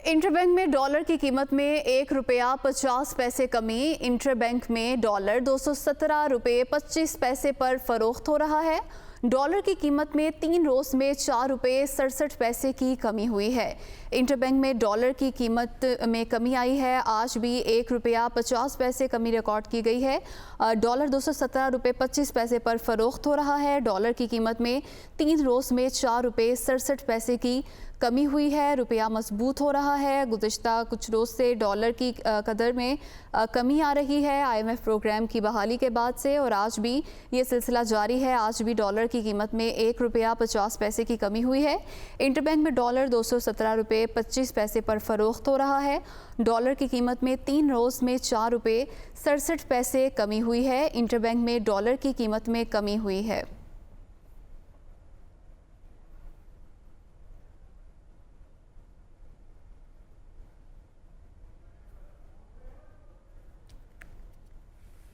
Interbank में dollar की कीमत में 1 रुपया 50 पैसे कमी। इंटरबैंक में डॉलर 217 रुपये 25 पैसे पर फरोख्त हो रहा है। डॉलर की कीमत में 3 रोज में 4 रुपये 67 पैसे की कमी हुई है। इंटरबैंक में डॉलर की कीमत में कमी आई है। आज भी 1 रुपया 50 पैसे कमी रिकॉर्ड की गई है। डॉलर 217 रुपये 25 पैसे पर फरोख्त हो रहा है। डॉलर की कीमत में 3 रोज में 4 रुपये 67 पैसे की कमी हुई है। रुपया मजबूत हो रहा है। गुज़िश्ता कुछ रोज़ से डॉलर की कदर में कमी आ रही है IMF प्रोग्राम की बहाली के बाद से, और आज भी ये सिलसिला जारी है। आज भी डॉलर की कीमत में 1 रुपया 50 पैसे की कमी हुई है। इंटरबैंक में डॉलर 217 रुपये 25 पैसे पर फरोख्त हो रहा है। डॉलर की कीमत में 3 रोज़ में 4 रुपये 67 पैसे कमी हुई है। इंटरबैंक में डॉलर की कीमत में कमी हुई है।